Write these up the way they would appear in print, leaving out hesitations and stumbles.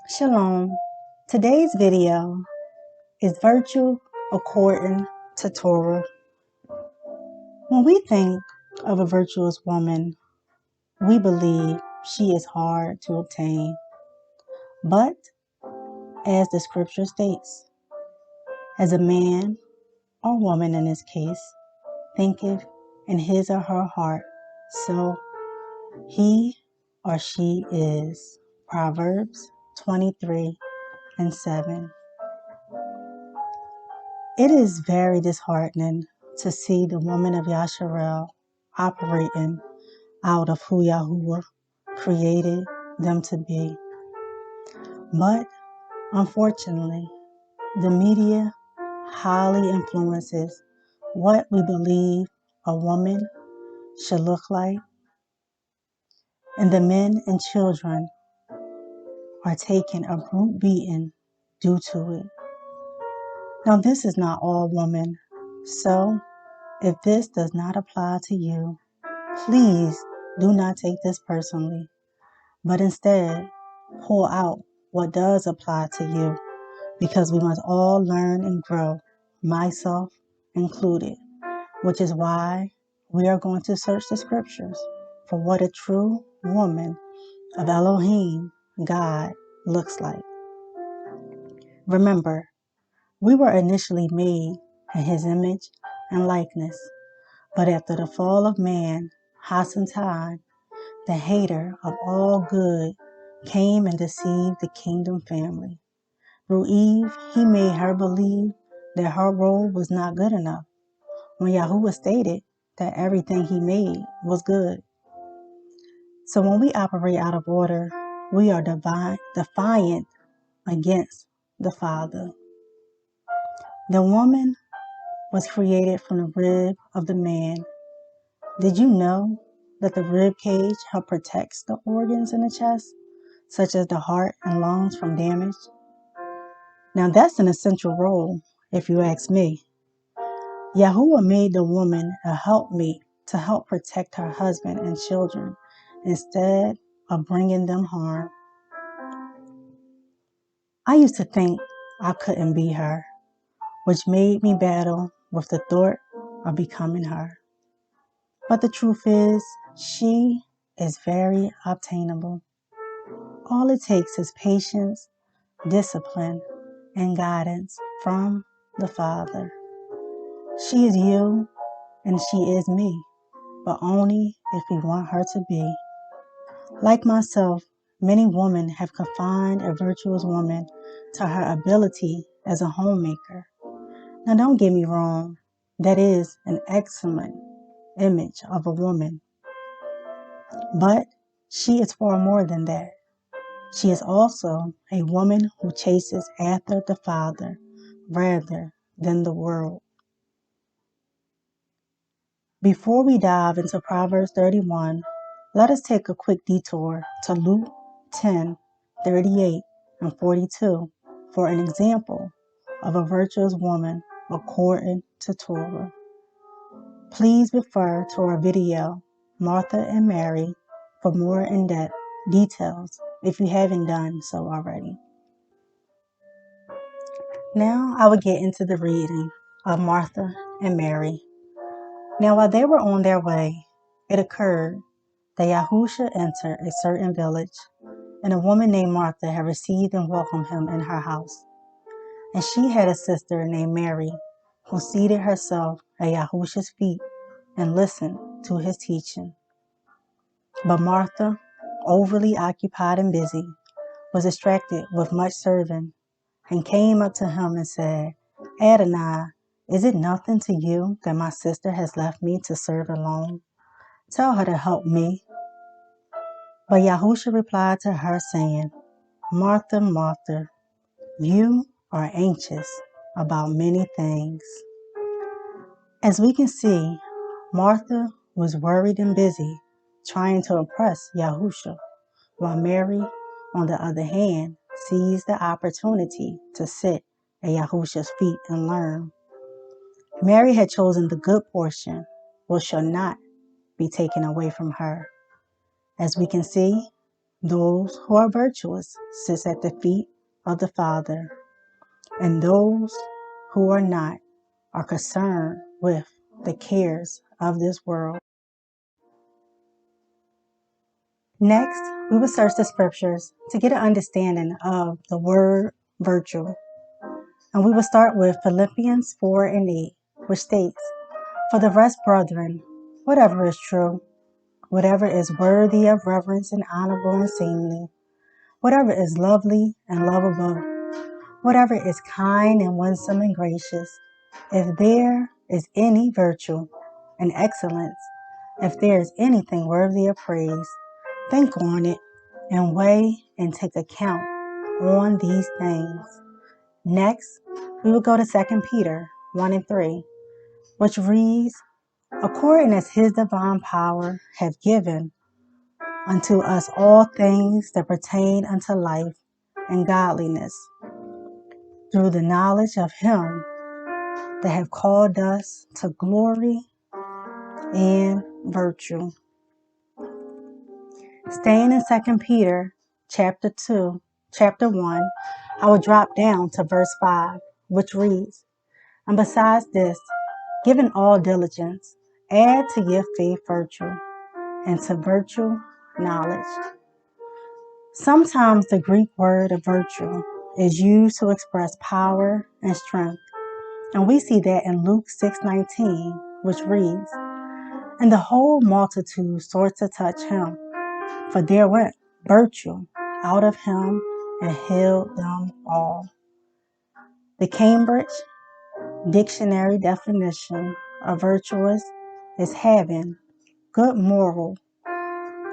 Shalom. Today's video is virtue according to Torah. When we think of a virtuous woman, we believe she is hard to obtain. But as the scripture states, as a man or woman in this case thinketh in his or her heart, so he or she is. Proverbs 23:7. It is very disheartening to see the woman of Yasharel operating out of who Yahuwah created them to be. But unfortunately, the media highly influences what we believe a woman should look like, and the men and children are taking a brute beating due to it. Now, this is not all women, so if this does not apply to you, please do not take this personally, but instead pull out what does apply to you, because we must all learn and grow, myself included, which is why we are going to search the scriptures for what a true woman of Elohim, God, looks like. Remember, we were initially made in his image and likeness, but after the fall of man, Hasatan, the hater of all good, came and deceived the kingdom family. Through Eve, he made her believe that her role was not good enough, when Yahuwah stated that everything he made was good. So when we operate out of order, we are defiant against the Father. The woman was created from the rib of the man. Did you know that the rib cage helps protect the organs in the chest, such as the heart and lungs, from damage? Now that's an essential role, if you ask me. Yahuwah made the woman a helpmate to help protect her husband and children instead of bringing them harm. I used to think I couldn't be her, which made me battle with the thought of becoming her. But the truth is, she is very obtainable. All it takes is patience, discipline, and guidance from the Father. She is you and she is me, but only if we want her to be. Like myself, many women have confined a virtuous woman to her ability as a homemaker. Now don't get me wrong, that is an excellent image of a woman. But she is far more than that. She is also a woman who chases after the Father rather than the world. Before we dive into Proverbs 31, let us take a quick detour to Luke 10:38 and 42 for an example of a virtuous woman according to Torah. Please refer to our video, Martha and Mary, for more in-depth details if you haven't done so already. Now I will get into the reading of Martha and Mary. Now while they were on their way, it occurred that Yahusha entered a certain village, and a woman named Martha had received and welcomed him in her house. And she had a sister named Mary, who seated herself at Yahusha's feet and listened to his teaching. But Martha, overly occupied and busy, was distracted with much serving, and came up to him and said, Adonai, is it nothing to you that my sister has left me to serve alone? Tell her to help me. But Yahusha replied to her, saying, Martha, Martha, you are anxious about many things. As we can see, Martha was worried and busy trying to impress Yahusha, while Mary, on the other hand, seized the opportunity to sit at Yahusha's feet and learn. Mary had chosen the good portion, which shall not be taken away from her. As we can see, Those who are virtuous sit at the feet of the Father, and those who are not are concerned with the cares of this world. Next, we will search the scriptures to get an understanding of the word virtue. And we will start with Philippians 4 and 8, which states, "For the rest, brethren, whatever is true, whatever is worthy of reverence and honorable and seemly, whatever is lovely and lovable, whatever is kind and winsome and gracious, if there is any virtue and excellence, if there is anything worthy of praise, think on it and weigh and take account on these things." Next, we will go to 2 Peter 1 and 3, which reads, "According as his divine power hath given unto us all things that pertain unto life and godliness, through the knowledge of him that have called us to glory and virtue." Staying in 2 Peter chapter 1, I will drop down to verse 5, which reads, "And besides this, giving all diligence, add to your faith virtue, and to virtue knowledge." Sometimes the Greek word of virtue is used to express power and strength, and we see that in Luke 6:19, which reads, "And the whole multitude sought to touch him, for there went virtue out of him and healed them all." The Cambridge Dictionary definition of virtuous is having good moral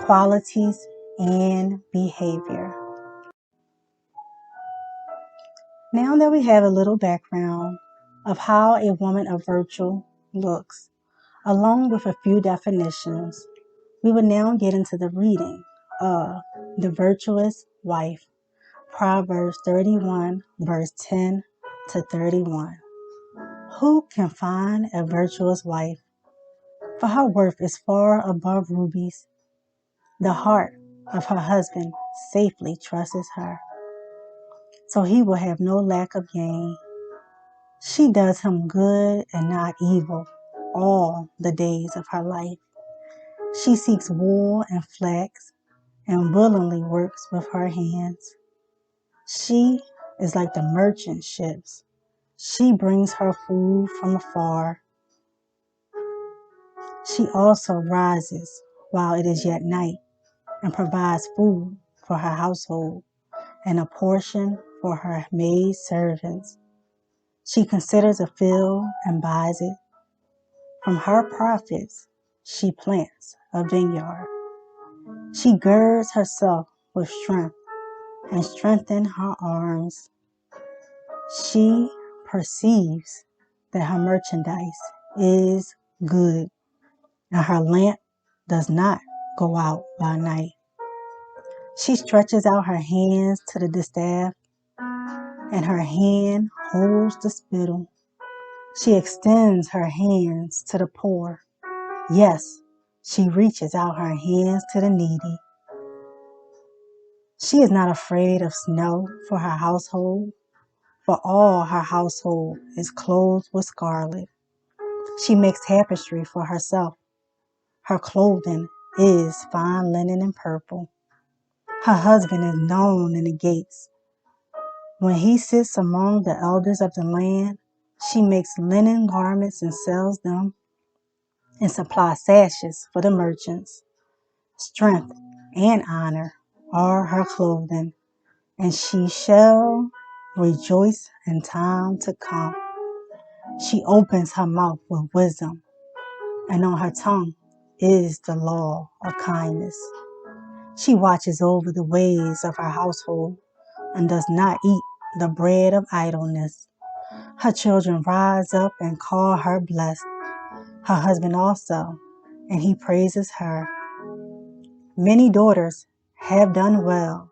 qualities and behavior. Now that we have a little background of how a woman of virtue looks, along with a few definitions, we will now get into the reading of the virtuous wife, Proverbs 31, verse 10 to 31. Who can find a virtuous wife? For her worth is far above rubies. The heart of her husband safely trusts her, so he will have no lack of gain. She does him good and not evil all the days of her life. She seeks wool and flax and willingly works with her hands. She is like the merchant ships. She brings her food from afar. She also rises while it is yet night and provides food for her household and a portion for her maid servants. She considers a field and buys it. From her profits, she plants a vineyard. She girds herself with strength and strengthens her arms. She perceives that her merchandise is good, and her lamp does not go out by night. She stretches out her hands to the distaff, and her hand holds the spittle. She extends her hands to the poor. Yes, she reaches out her hands to the needy. She is not afraid of snow for her household, for all her household is clothed with scarlet. She makes tapestry for herself. Her clothing is fine linen and purple. Her husband is known in the gates. When he sits among the elders of the land, she makes linen garments and sells them, and supplies sashes for the merchants. Strength and honor are her clothing, and she shall rejoice in time to come. She opens her mouth with wisdom, and on her tongue is the law of kindness. She watches over the ways of her household and does not eat the bread of idleness. Her children rise up and call her blessed. Her husband also, and he praises her. Many daughters have done well,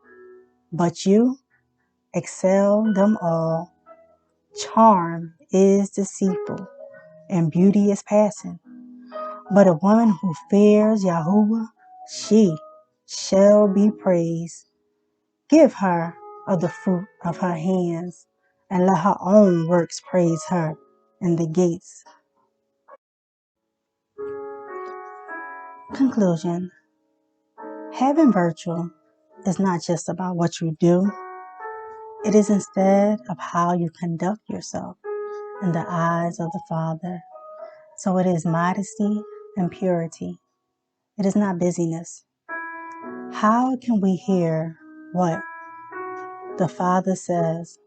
but you excel them all. Charm is deceitful, and beauty is passing. But a woman who fears Yahuwah, she shall be praised. Give her of the fruit of her hands, and let her own works praise her in the gates. Conclusion. Having virtue is not just about what you do. It is instead of how you conduct yourself in the eyes of the Father. So it is modesty and purity. It is not busyness. How can we hear what the Father says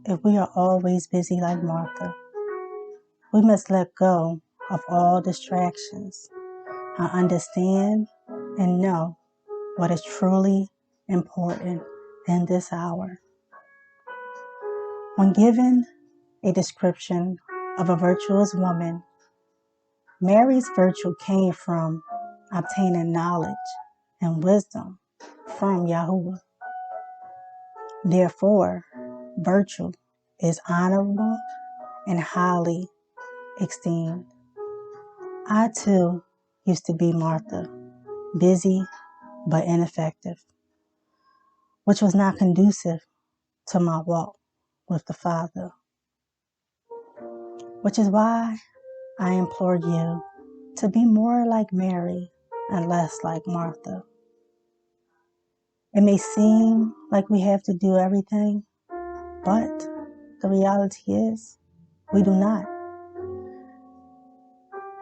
if we are always busy like Martha? We must let go of all distractions and understand and know what is truly important in this hour. When given a description of a virtuous woman, Mary's virtue came from obtaining knowledge and wisdom from Yahuwah. Therefore, virtue is honorable and highly esteemed. I too used to be Martha, busy but ineffective, which was not conducive to my walk with the Father. Which is why I implore you to be more like Mary and less like Martha. It may seem like we have to do everything, but the reality is we do not.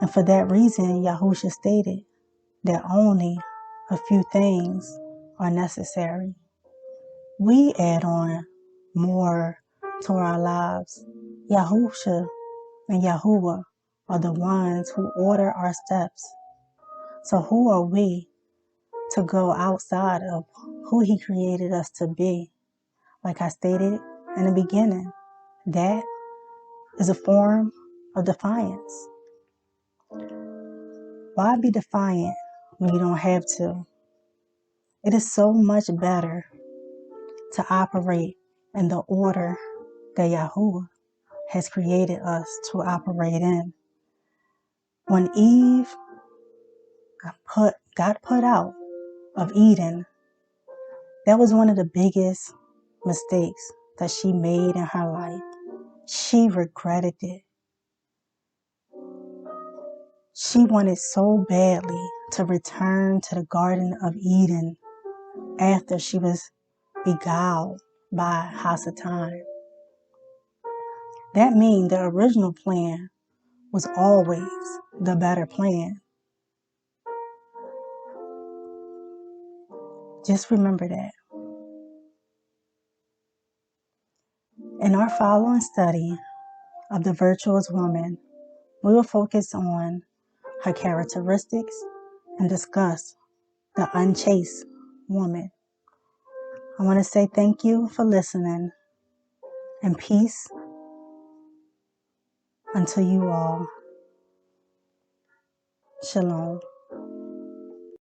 And for that reason, Yahusha stated that only a few things are necessary. We add on more to our lives. Yahusha and Yahuwah are the ones who order our steps. So who are we to go outside of who He created us to be? Like I stated in the beginning, that is a form of defiance. Why be defiant when you don't have to? It is so much better to operate in the order that Yahuwah has created us to operate in. When Eve got put out of Eden, that was one of the biggest mistakes that she made in her life. She regretted it. She wanted so badly to return to the Garden of Eden after she was beguiled by Hasatan. That means the original plan was always the better plan. Just remember that. In our following study of the virtuous woman, we will focus on her characteristics and discuss the unchaste woman. I want to say thank you for listening, and peace unto you all. Shalom.